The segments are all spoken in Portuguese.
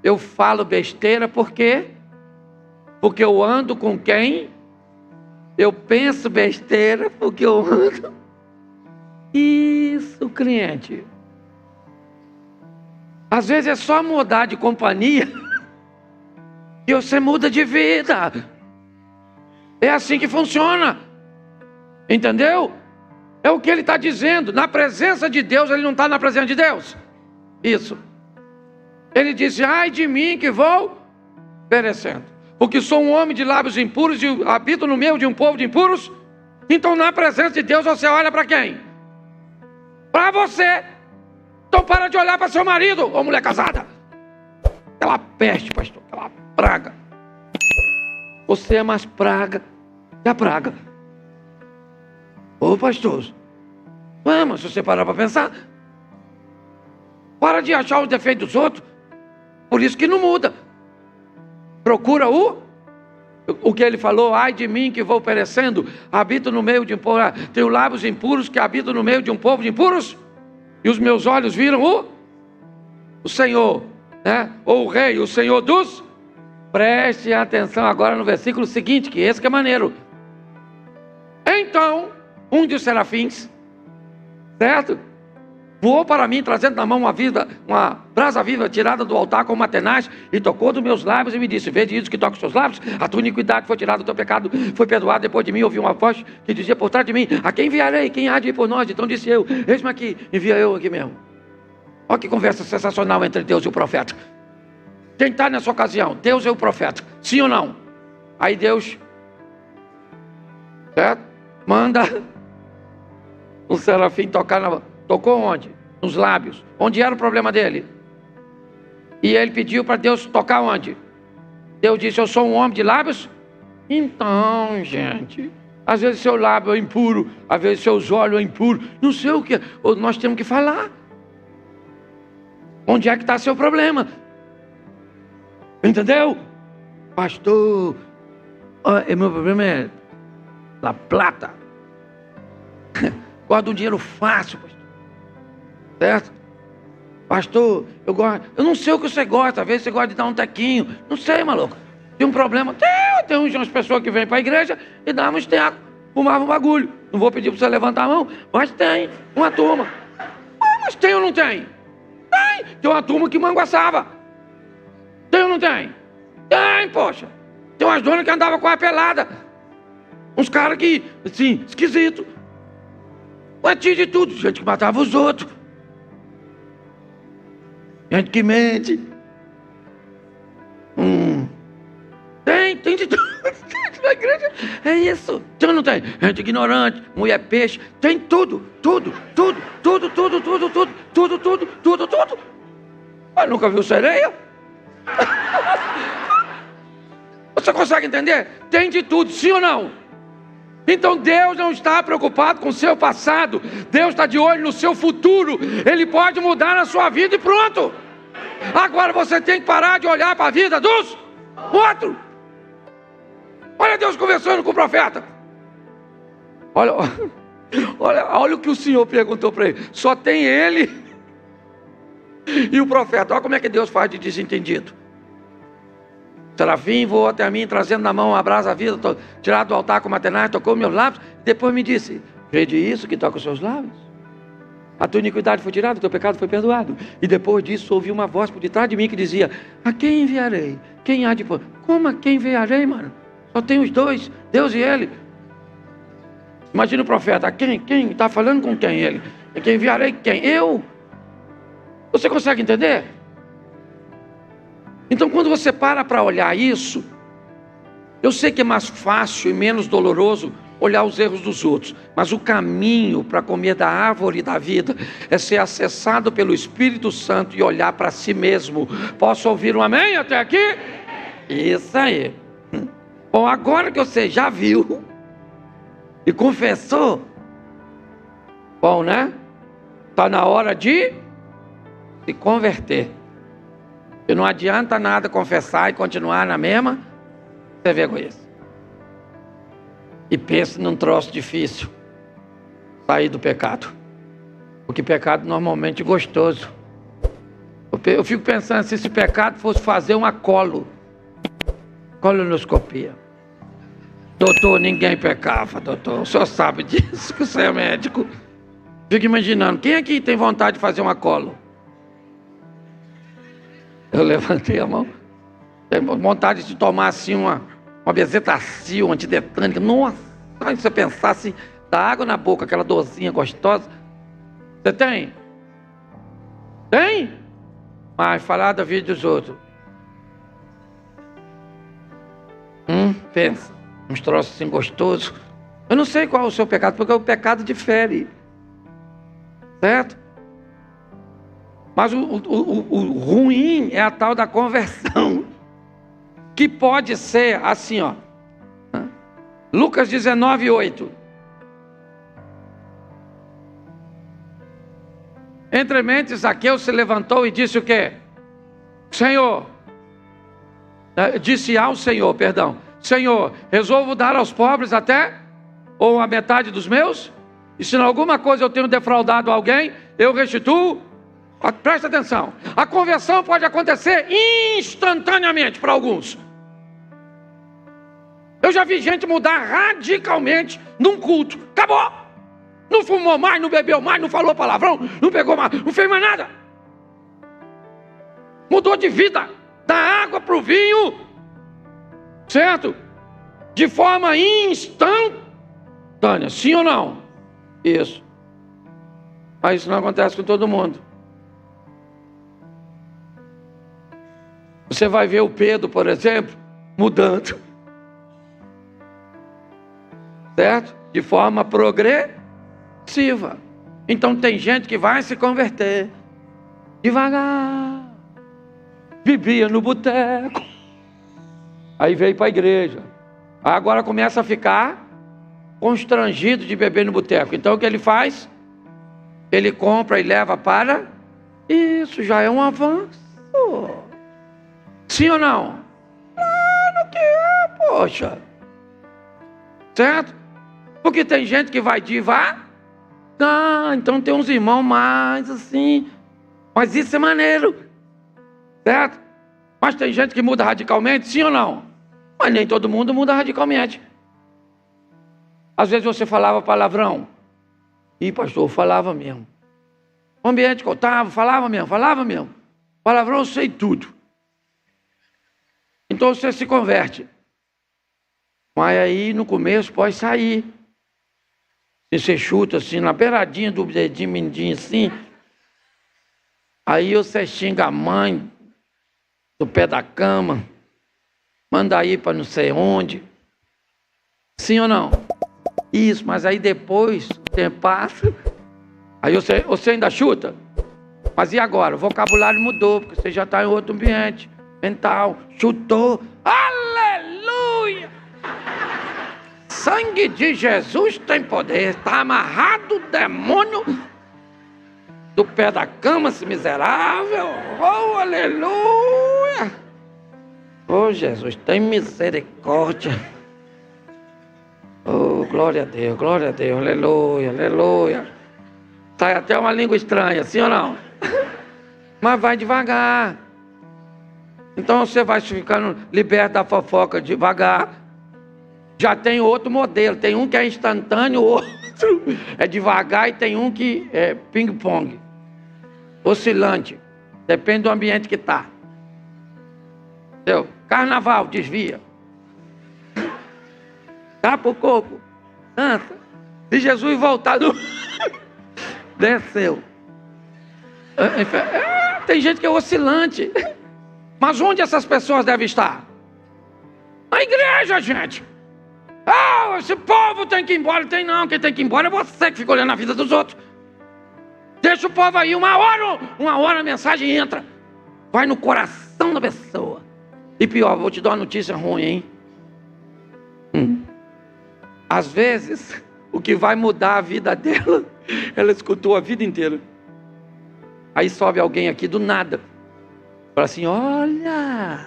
Eu falo besteira por quê? Porque eu ando com quem? Eu penso besteira porque eu ando. Isso, cliente. Às vezes é só mudar de companhia e você muda de vida. É assim que funciona. Entendeu? É o que ele está dizendo. Na presença de Deus, ele não está na presença de Deus. Isso. Ele disse: ai de mim que vou perecendo, porque sou um homem de lábios impuros e habito no meio de um povo de impuros. Então na presença de Deus você olha para quem? Para você. Então para de olhar para seu marido ou mulher casada. Aquela peste, pastor, aquela praga. Você é mais praga que a praga. Ô pastor, mas se você parar para pensar, para de achar os defeitos dos outros. Por isso que não muda. Procura o que ele falou: ai de mim que vou perecendo, habito no meio de um povo, tenho lábios impuros que habito no meio de um povo de impuros, e os meus olhos viram o Senhor, né? Ou o Rei, o Senhor dos... Preste atenção agora no versículo seguinte, que esse que é maneiro. Então, um dos serafins, certo? Voou para mim, trazendo na mão uma brasa viva tirada do altar com uma tenaz, e tocou dos meus lábios e me disse: vede isso que toca os seus lábios, a tua iniquidade foi tirada, o teu pecado foi perdoado. Depois de mim ouvi uma voz que dizia por trás de mim: a quem enviarei? Quem há de ir por nós? Então disse eu: eis-me aqui, envia eu aqui mesmo. Olha que conversa sensacional entre Deus e o profeta. Quem está nessa ocasião? Deus e o profeta, sim ou não? Aí Deus, certo? Manda o serafim tocar tocou onde? Nos lábios. Onde era o problema dele? E ele pediu para Deus tocar onde? Deus disse: eu sou um homem de lábios. Então, gente, às vezes seu lábio é impuro, às vezes seus olhos é impuro, não sei o que, nós temos que falar. Onde é que está seu problema? Entendeu? Pastor, meu problema é La Plata. Gosto de um dinheiro fácil, pastor. Certo? Pastor, eu não sei o que você gosta. Às vezes você gosta de dar um tequinho. Não sei, maluco. Tem um problema? Tem umas pessoas que vêm para a igreja e davam uns tecos, fumavam um bagulho. Não vou pedir para você levantar a mão, mas tem uma turma. Mas tem ou não tem? Tem uma turma que manguaçava. Tem ou não tem? Tem, poxa. Tem umas donas que andavam com a pelada. Uns caras que, assim, esquisito. Mas tinha de tudo. Gente que matava os outros. Gente que mente. Tem de tudo. Na igreja é isso. Tem ou não tem? Gente ignorante, mulher peixe. Tem tudo. Mas nunca viu sereia? Você consegue entender? Tem de tudo, sim ou não? Então Deus não está preocupado com o seu passado. Deus está de olho no seu futuro. Ele pode mudar a sua vida e pronto. Agora você tem que parar de olhar para a vida dos outros. Olha Deus conversando com o profeta. Olha o que o Senhor perguntou para ele. Só tem ele e o profeta. Olha como é que Deus faz de desentendido. O serafim voou até mim, trazendo na mão uma brasa viva, tirado do altar com uma tenaz, tocou meus lábios. Depois me disse: vede isso que toca os seus lábios? A tua iniquidade foi tirada, o teu pecado foi perdoado. E depois disso ouvi uma voz por detrás de mim que dizia: a quem enviarei? Quem há de pôr? Como a quem enviarei, mano? Só tem os dois, Deus e ele. Imagina o profeta: quem? Está falando com quem ele? Quem enviarei? Quem? Eu. Você consegue entender? Então quando você para olhar isso, eu sei que é mais fácil e menos doloroso olhar os erros dos outros, mas o caminho para comer da árvore da vida é ser acessado pelo Espírito Santo e olhar para si mesmo. Posso ouvir um amém até aqui? Isso aí. Bom, agora que você já viu e confessou, bom, né? Está na hora de se converter. E não adianta nada confessar e continuar na mesma. Você vê com isso. E pense num troço difícil. Sair do pecado. Porque pecado normalmente é gostoso. O Eu fico pensando se esse pecado fosse fazer uma colonoscopia. Doutor, ninguém pecava, doutor. O senhor sabe disso, que o senhor é médico. Fico imaginando, quem aqui tem vontade de fazer uma colo? Eu levantei a mão. Tenho vontade de tomar assim uma bezetacil, uma antitetânica. Nossa, se você pensasse, dá água na boca, aquela dorzinha gostosa. Você tem? Tem? Mas falar da vida dos outros. Pensa. Uns troços assim gostosos. Eu não sei qual é o seu pecado, porque o pecado difere. Certo? Mas o ruim é a tal da conversão. Que pode ser assim, ó. Lucas 19:8. Entremente, Zaqueu se levantou e disse o quê? Senhor, disse ao Senhor, perdão. Senhor, resolvo dar aos pobres até, ou a metade dos meus? E se em alguma coisa eu tenho defraudado alguém, eu restituo? Presta atenção. A conversão pode acontecer instantaneamente para alguns. Eu já vi gente mudar radicalmente num culto. Acabou. Não fumou mais, não bebeu mais, não falou palavrão, não pegou mais, não fez mais nada. Mudou de vida, da água para o vinho, certo? De forma instantânea, sim ou não? Isso. Mas isso não acontece com todo mundo. Você vai ver o Pedro, por exemplo, mudando. Certo? De forma progressiva. Então tem gente que vai se converter devagar. Bebia no boteco. Aí veio para a igreja. Agora começa a ficar constrangido de beber no boteco. Então o que ele faz? Ele compra e leva para... Isso já é um avanço. Sim ou não? Claro que é, poxa. Certo? Porque tem gente que vai devagar. Então tem uns irmãos mais assim. Mas isso é maneiro. Certo? Mas tem gente que muda radicalmente, sim ou não? Mas nem todo mundo muda radicalmente. Às vezes você falava palavrão. Ih, pastor, eu falava mesmo. O ambiente que eu estava, falava mesmo. Palavrão eu sei tudo. Então você se converte. Mas aí no começo pode sair. E você chuta assim, na beiradinha do dedinho, mindinho assim. Aí você xinga a mãe do pé da cama. Manda ir para não sei onde. Sim ou não? Isso, mas aí depois o tempo passa. Aí você ainda chuta. Mas e agora? O vocabulário mudou, porque você já está em outro ambiente mental. Chutou. Aleluia! Sangue de Jesus tem poder. Está amarrado o demônio do pé da cama, esse miserável. Oh, aleluia! Oh, Jesus, tem misericórdia. Oh, glória a Deus, aleluia, aleluia. Sai até uma língua estranha, sim ou não? Mas vai devagar. Então você vai ficando liberto da fofoca devagar. Já tem outro modelo. Tem um que é instantâneo, o outro é devagar e tem um que é ping-pong. Oscilante. Depende do ambiente que está. Entendeu? Carnaval, desvia. Tapa o coco. Dança. Se Jesus voltar, desceu. Tem gente que é oscilante. Mas onde essas pessoas devem estar? Na igreja, gente. Esse povo tem que ir embora. Quem tem que ir embora é você que fica olhando a vida dos outros. Deixa o povo aí, uma hora a mensagem entra. Vai no coração da pessoa. E pior, vou te dar uma notícia ruim, hein? Às vezes, o que vai mudar a vida dela, ela escutou a vida inteira. Aí sobe alguém aqui do nada. Fala assim, olha,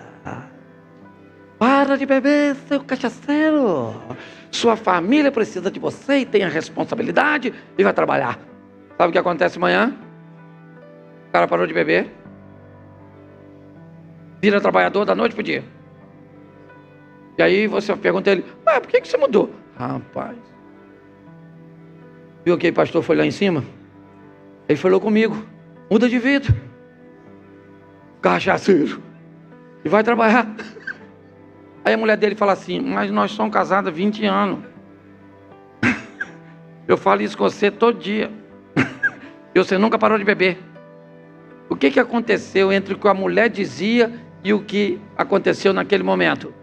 para de beber, seu cachaceiro. Sua família precisa de você e tem a responsabilidade e vai trabalhar. Sabe o que acontece amanhã? O cara parou de beber. vira trabalhador da noite para o dia. E aí você pergunta a ele, por que você mudou? Rapaz, viu que o pastor foi lá em cima? Ele falou comigo, muda de vida. Cachaceiro. E vai trabalhar. Aí a mulher dele fala assim, mas nós somos casados há 20 anos. Eu falo isso com você todo dia. E você nunca parou de beber. O que aconteceu entre o que a mulher dizia e o que aconteceu naquele momento?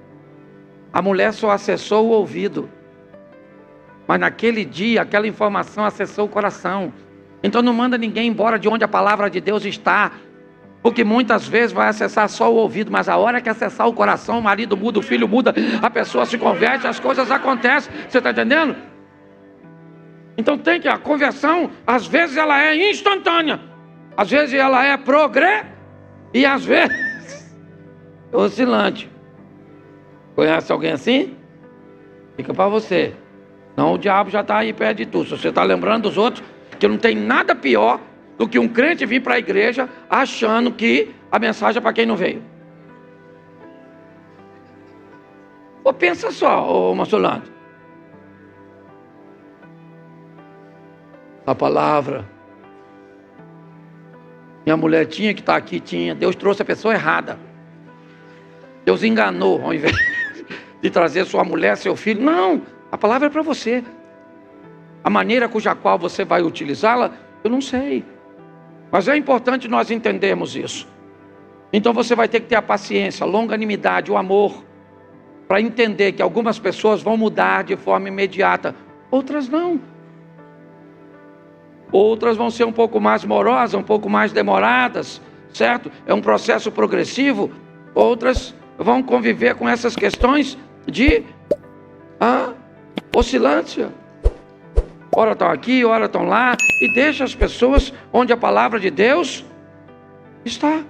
A mulher só acessou o ouvido. Mas naquele dia, aquela informação acessou o coração. Então não manda ninguém embora de onde a palavra de Deus está. Porque muitas vezes vai acessar só o ouvido, mas a hora que acessar o coração, o marido muda, o filho muda, a pessoa se converte, as coisas acontecem. Você está entendendo? Então tem que, a conversão, às vezes ela é instantânea. Às vezes ela é e às vezes oscilante. Conhece alguém assim? Fica para você. Não, o diabo já está aí perto de tu. Se você está lembrando dos outros, que não tem nada pior do que um crente vir para a igreja achando que a mensagem é para quem não veio. Ou pensa só, Marcelando. A palavra. Minha mulher tinha que estar aqui, tinha. Deus trouxe a pessoa errada. Deus enganou, ao invés de trazer sua mulher, seu filho. Não, a palavra é para você. A maneira cuja qual você vai utilizá-la, eu não sei. Mas é importante nós entendermos isso. Então você vai ter que ter a paciência, a longanimidade, o amor, para entender que algumas pessoas vão mudar de forma imediata, outras não. Outras vão ser um pouco mais morosas, um pouco mais demoradas, certo? É um processo progressivo. Outras vão conviver com essas questões de oscilância. Ora estão aqui, ora estão lá, e deixa as pessoas onde a palavra de Deus está.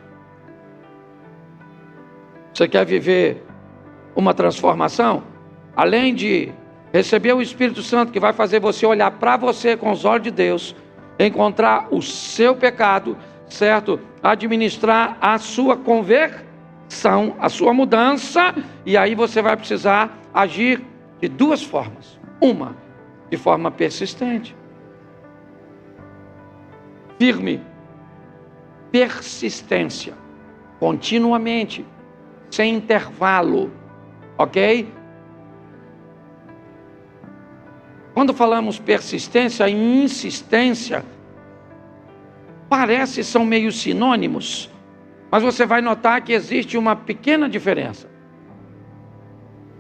Você quer viver uma transformação? Além de receber o Espírito Santo, que vai fazer você olhar para você com os olhos de Deus, encontrar o seu pecado, certo? Administrar a sua conversão, a sua mudança, e aí você vai precisar agir de duas formas. Uma, de forma persistente, firme, persistência, continuamente, sem intervalo, ok? Quando falamos persistência e insistência, parece são meio sinônimos, mas você vai notar que existe uma pequena diferença.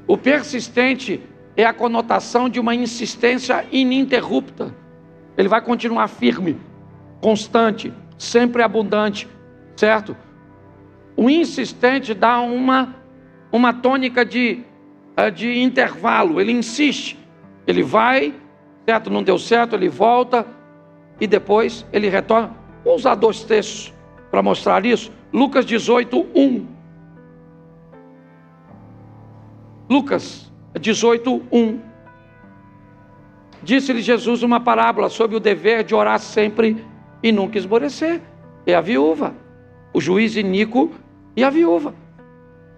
O persistente é a conotação de uma insistência ininterrupta. Ele vai continuar firme, constante, sempre abundante, certo? O insistente dá uma tônica de intervalo. Ele insiste, ele vai, certo? Não deu certo, ele volta e depois ele retorna. Vou usar 2 textos para mostrar isso. Lucas 18:1. Lucas 18:1. Disse-lhe Jesus uma parábola sobre o dever de orar sempre e nunca esmorecer. É a viúva, o juiz iníquo e a viúva.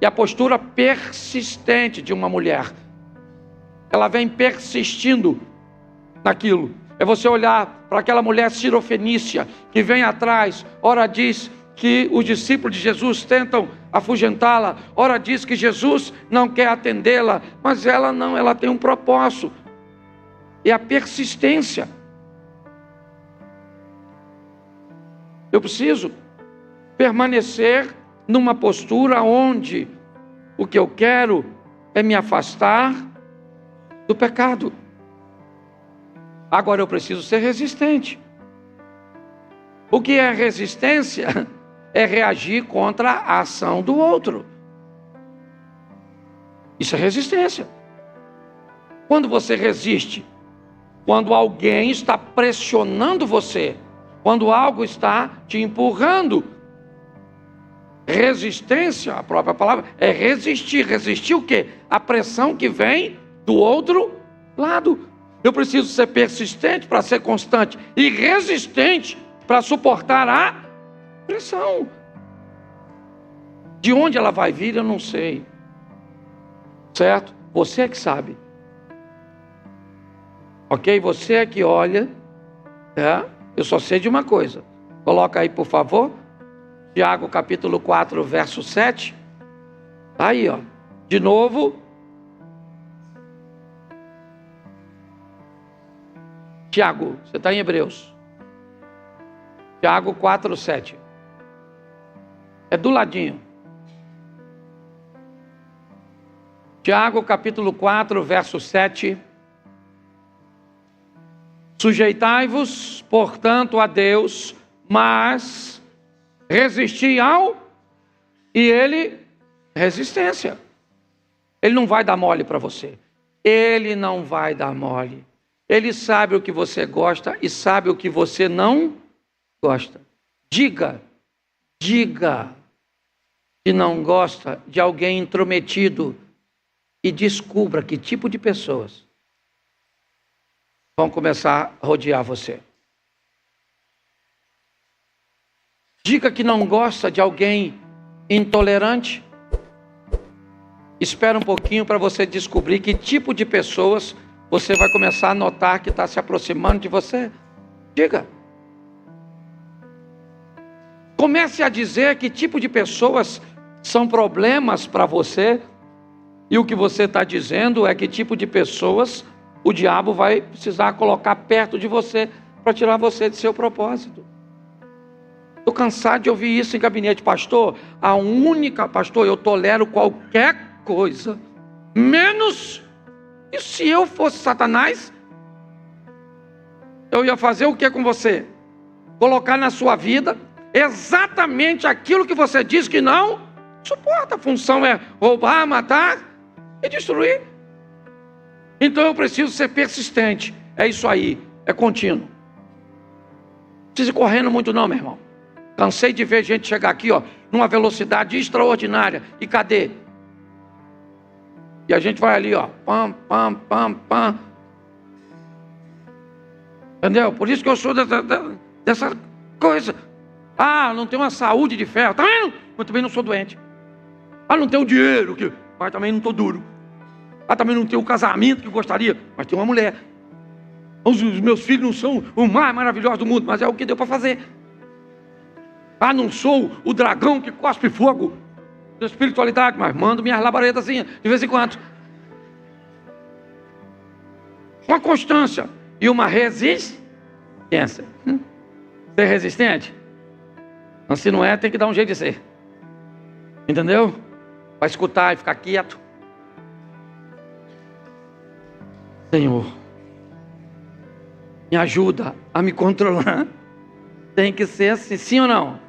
E a postura persistente de uma mulher. Ela vem persistindo naquilo. É você olhar para aquela mulher sirofenícia que vem atrás, ora diz que os discípulos de Jesus tentam afugentá-la, ora diz que Jesus não quer atendê-la, mas ela não, ela tem um propósito, é a persistência. Eu preciso permanecer numa postura onde o que eu quero é me afastar do pecado. Agora eu preciso ser resistente. O que é resistência? É reagir contra a ação do outro. Isso é resistência. Quando você resiste, quando alguém está pressionando você, quando algo está te empurrando. Resistência, a própria palavra, é resistir. Resistir o quê? A pressão que vem do outro lado. Eu preciso ser persistente para ser constante e resistente para suportar a pressão. De onde ela vai vir, eu não sei. Certo? Você é que sabe. Ok? Você é que olha. Eu só sei de uma coisa. Coloca aí, por favor. Tiago capítulo 4, verso 7. Tá aí, ó. De novo. Tiago, você está em Hebreus. Tiago 4, 7. É do ladinho. Tiago capítulo 4, verso 7. Sujeitai-vos, portanto, a Deus, mas resisti ao... E ele, resistência. Ele não vai dar mole para você. Ele não vai dar mole. Ele sabe o que você gosta e sabe o que você não gosta. Diga que não gosta de alguém intrometido e descubra que tipo de pessoas vão começar a rodear você. Diga que não gosta de alguém intolerante. Espera um pouquinho para você descobrir que tipo de pessoas você vai começar a notar que está se aproximando de você. Diga. Comece a dizer que tipo de pessoas são problemas para você. E o que você está dizendo é que tipo de pessoas o diabo vai precisar colocar perto de você para tirar você de seu propósito. Estou cansado de ouvir isso em gabinete. Pastor, pastor, eu tolero qualquer coisa, menos... E se eu fosse Satanás, eu ia fazer o que com você? Colocar na sua vida exatamente aquilo que você diz que não suporta. A função é roubar, matar e destruir. Então eu preciso ser persistente. É isso aí, é contínuo. Não precisa ir correndo muito não, meu irmão. Cansei de ver gente chegar aqui, ó, numa velocidade extraordinária. E cadê? E a gente vai ali, ó, pam, pam, pam, pam. Entendeu? Por isso que eu sou dessa coisa. Ah, não tenho uma saúde de ferro. Tá vendo? Eu também não sou doente. Ah, não tenho dinheiro, mas também não estou duro. Ah, também não tenho o casamento que gostaria, mas tenho uma mulher. Os meus filhos não são o mais maravilhoso do mundo, mas é o que deu para fazer. Ah, não sou o dragão que cospe fogo da espiritualidade, mas mando minhas labaretazinhas de vez em quando. Uma constância e uma resistência. Ser resistente? Mas se não é, tem que dar um jeito de ser. Entendeu? Para escutar e ficar quieto. Senhor, me ajuda a me controlar. Tem que ser assim, sim ou não?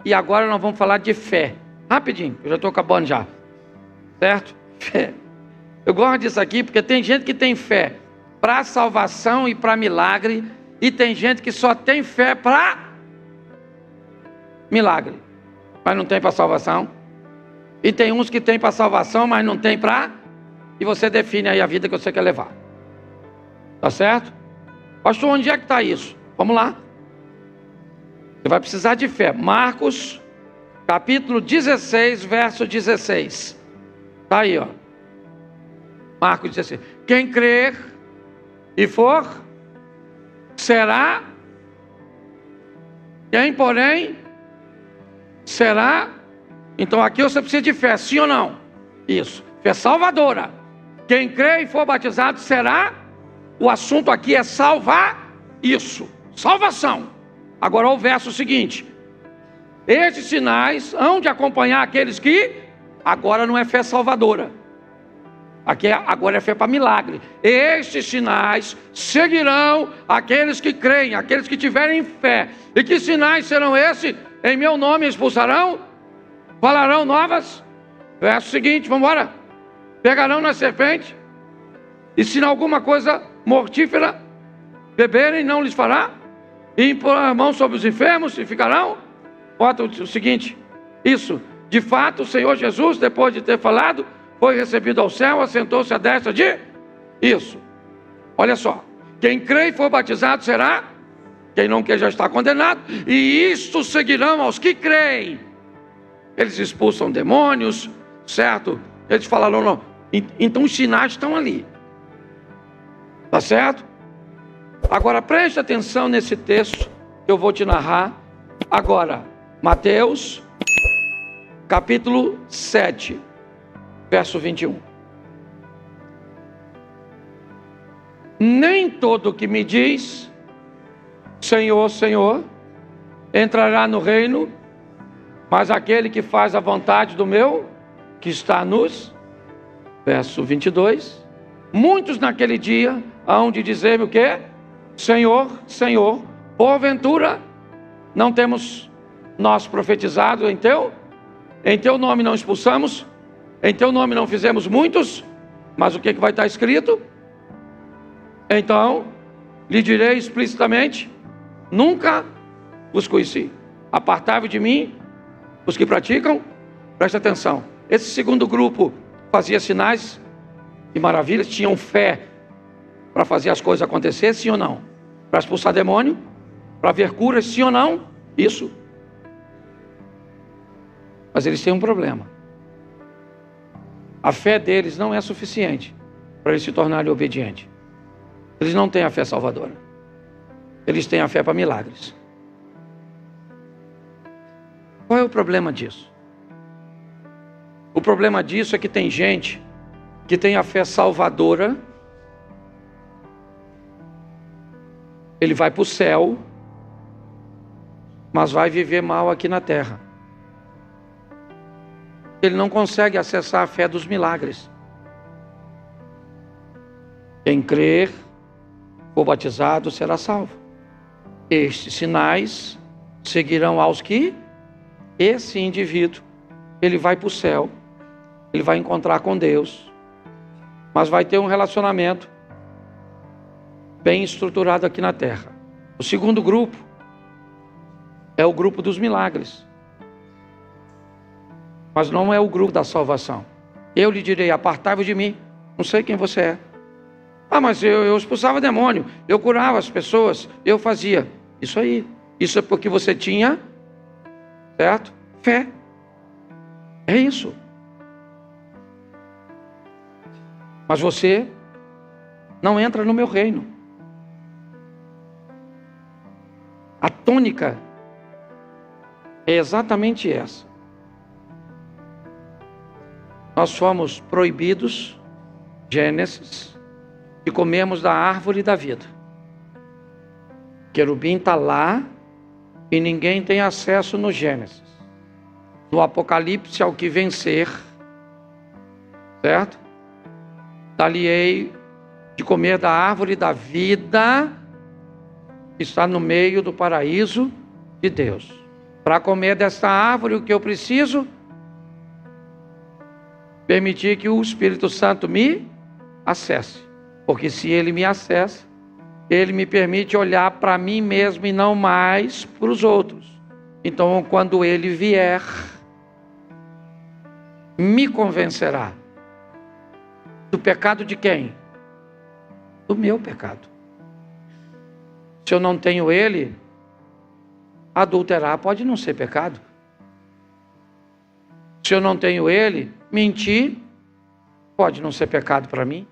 E agora nós vamos falar de fé. Rapidinho, eu já estou acabando já. Certo? Fé. Eu gosto disso aqui porque tem gente que tem fé para salvação e para milagre. E tem gente que só tem fé para milagre, mas não tem para salvação. E tem uns que tem para salvação, mas não tem para... E você define aí a vida que você quer levar. Tá certo? Pastor, onde é que está isso? Vamos lá. Você vai precisar de fé. Marcos, capítulo 16, verso 16. Está aí, ó. Marcos 16. Quem crer e for, será. Quem, porém, será. Então aqui você precisa de fé, sim ou não? Isso. Fé salvadora. Quem crer e for batizado será. O assunto aqui é salvar isso. Salvação. Agora o verso seguinte. Estes sinais hão de acompanhar aqueles que... Agora não é fé salvadora. Agora é fé para milagre. Estes sinais seguirão aqueles que creem, aqueles que tiverem fé. E que sinais serão esses? Em meu nome expulsarão, falarão novas. Verso seguinte, vamos embora. Pegarão na serpente, e se alguma coisa mortífera beberem, não lhes fará. E impor a mão sobre os enfermos e ficarão. Bota o seguinte, isso, de fato o Senhor Jesus, depois de ter falado, foi recebido ao céu, assentou-se à destra de... Isso, olha só, quem crê e for batizado será, quem não quer já está condenado, e isto seguirão aos que creem. eles expulsam demônios, certo? Eles falaram, não. Então os sinais estão ali. Tá certo? Agora preste atenção nesse texto que eu vou te narrar agora. Mateus, capítulo 7, verso 21. Nem todo que me diz, Senhor, Senhor, entrará no reino, mas aquele que faz a vontade do meu, que está nos, verso 22, muitos naquele dia hão de dizer-me o quê? Senhor, Senhor, porventura não temos nós profetizado em teu nome não expulsamos, em teu nome não fizemos muitos, mas o que vai estar escrito? Então, lhe direi explicitamente, nunca vos conheci. Apartai-vos de mim, os que praticam, preste atenção. Esse segundo grupo fazia sinais e maravilhas, tinham fé para fazer as coisas acontecer, sim ou não? Para expulsar demônio, para ver curas, sim ou não? Isso. Mas eles têm um problema. A fé deles não é suficiente para eles se tornarem obedientes. Eles não têm a fé salvadora. Eles têm a fé para milagres. Qual é o problema disso? O problema disso é que tem gente que tem a fé salvadora, ele vai para o céu, mas vai viver mal aqui na terra. Ele não consegue acessar a fé dos milagres. Quem crer, for batizado, será salvo. Estes sinais seguirão aos que esse indivíduo, ele vai para o céu, ele vai encontrar com Deus, mas vai ter um relacionamento bem estruturado aqui na terra. O segundo grupo é o grupo dos milagres, mas não é o grupo da salvação. Eu lhe direi, apartai-vos de mim, não sei quem você é. Ah, mas eu expulsava demônio, eu curava as pessoas, eu fazia. Isso aí, isso é porque você tinha, certo? Fé. É isso. Mas você não entra no meu reino. A tônica é exatamente essa. Nós fomos proibidos, Gênesis, de comermos da árvore da vida. Querubim está lá e ninguém tem acesso no Gênesis. No Apocalipse, ao que vencer, certo? Dar-lhe-ei de comer da árvore da vida, que está no meio do paraíso de Deus. Para comer desta árvore, o que eu preciso? Permitir que o Espírito Santo me acesse. Porque se ele me acessa, ele me permite olhar para mim mesmo e não mais para os outros. Então, quando ele vier, me convencerá. Do pecado de quem? Do meu pecado. Se eu não tenho ele, adulterar pode não ser pecado. Se eu não tenho ele, mentir pode não ser pecado para mim.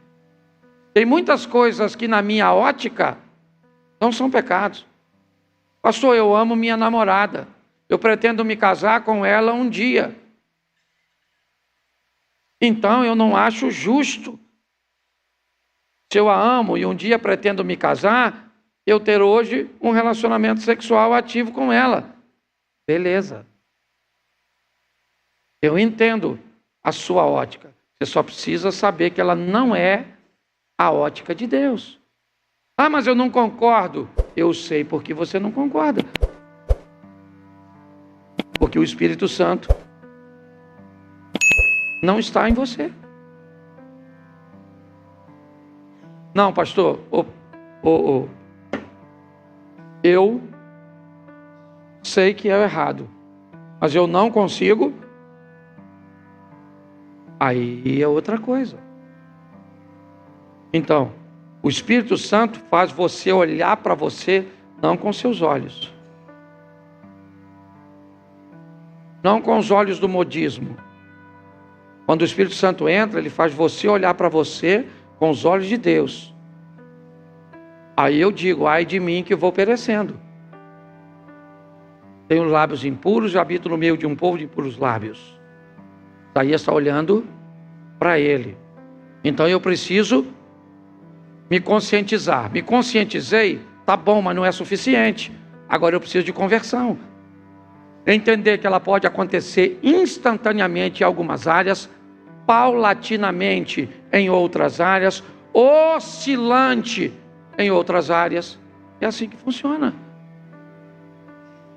Tem muitas coisas que na minha ótica não são pecados. Pastor, eu amo minha namorada. Eu pretendo me casar com ela um dia. Então eu não acho justo, se eu a amo e um dia pretendo me casar, eu ter hoje um relacionamento sexual ativo com ela. Beleza. Eu entendo a sua ótica. Você só precisa saber que ela não é a ótica de Deus. Ah, mas eu não concordo. Eu sei porque você não concorda. Porque o Espírito Santo não está em você. Não, pastor, eu sei que é errado, mas eu não consigo. Aí é outra coisa. Então, o Espírito Santo faz você olhar para você não com seus olhos, não com os olhos do modismo. Quando o Espírito Santo entra, ele faz você olhar para você com os olhos de Deus. Aí eu digo, ai de mim que vou perecendo. Tenho lábios impuros e habito no meio de um povo de impuros lábios. Isaías está olhando para ele. Então eu preciso me conscientizar. Me conscientizei, tá bom, mas não é suficiente. Agora eu preciso de conversão. Entender que ela pode acontecer instantaneamente em algumas áreas, paulatinamente em outras áreas, oscilante em outras áreas. É assim que funciona.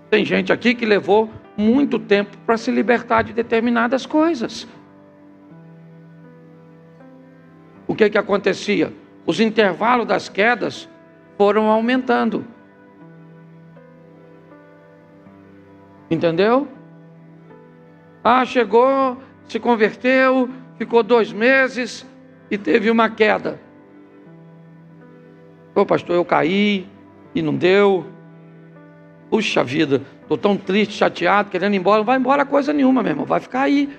Tem gente aqui que levou muito tempo para se libertar de determinadas coisas. O que acontecia? Os intervalos das quedas foram aumentando. Entendeu? Chegou, se converteu, ficou 2 meses e teve uma queda. Pastor, eu caí e não deu. Puxa vida, estou tão triste, chateado, querendo ir embora. Não vai embora coisa nenhuma, meu irmão, vai ficar aí.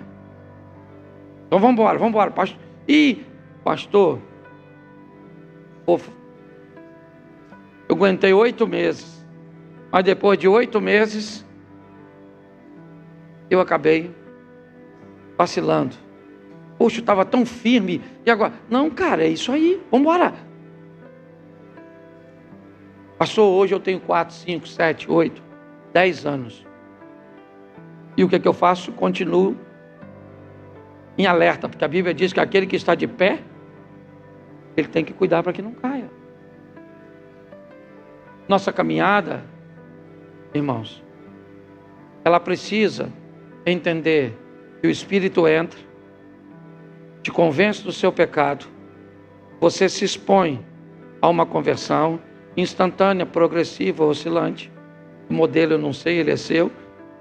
Então vamos embora. Pastor, eu aguentei 8 meses, mas depois de 8 meses, eu acabei vacilando. Poxa, eu estava tão firme, e agora? Não, cara, é isso aí, vamos embora. Passou, hoje eu tenho 4, 5, 7, 8, 10 anos. E o que eu faço? Continuo em alerta, porque a Bíblia diz que aquele que está de pé, ele tem que cuidar para que não caia. Nossa caminhada, irmãos, ela precisa entender que o Espírito entra, te convence do seu pecado, você se expõe a uma conversão instantânea, progressiva, oscilante. O modelo eu não sei, ele é seu.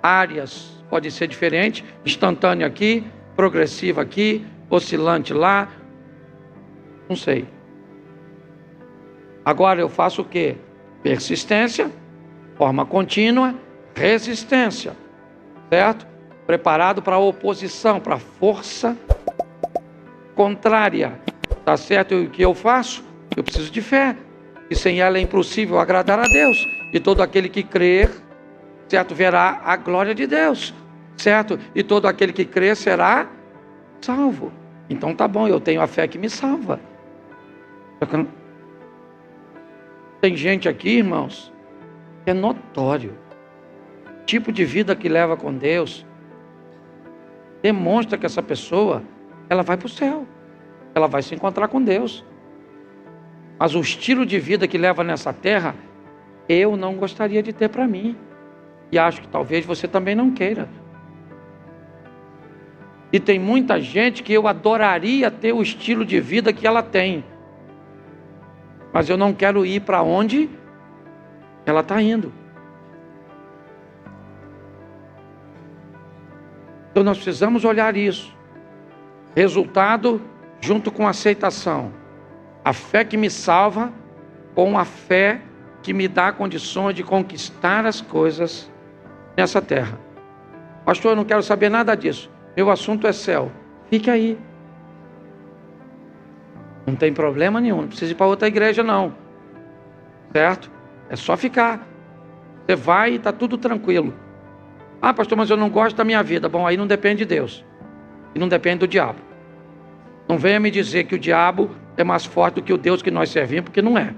Áreas pode ser diferente, instantânea aqui, progressiva aqui, oscilante lá, não sei. Agora eu faço o quê? Persistência, forma contínua, resistência, certo? Preparado para a oposição, para a força contrária, tá certo? E o que eu faço? Eu preciso de fé, e sem ela é impossível agradar a Deus, e todo aquele que crer, certo, verá a glória de Deus, certo? E todo aquele que crer será salvo. Então tá bom, eu tenho a fé que me salva. Tem gente aqui, irmãos, que é notório, o tipo de vida que leva com Deus demonstra que essa pessoa, ela vai para o céu, ela vai se encontrar com Deus. Mas o estilo de vida que leva nessa terra, eu não gostaria de ter para mim. E acho que talvez você também não queira. E tem muita gente que eu adoraria ter o estilo de vida que ela tem. Mas eu não quero ir para onde ela está indo. Então nós precisamos olhar isso. Resultado junto com aceitação. A fé que me salva com a fé que me dá condições de conquistar as coisas nessa terra. Pastor, eu não quero saber nada disso. Meu assunto é céu. Fique aí. Não tem problema nenhum. Não precisa ir para outra igreja não. Certo? É só ficar. Você vai e está tudo tranquilo. Pastor, mas eu não gosto da minha vida. Bom, aí não depende de Deus. E não depende do diabo. Não venha me dizer que o diabo é mais forte do que o Deus que nós servimos, porque não é.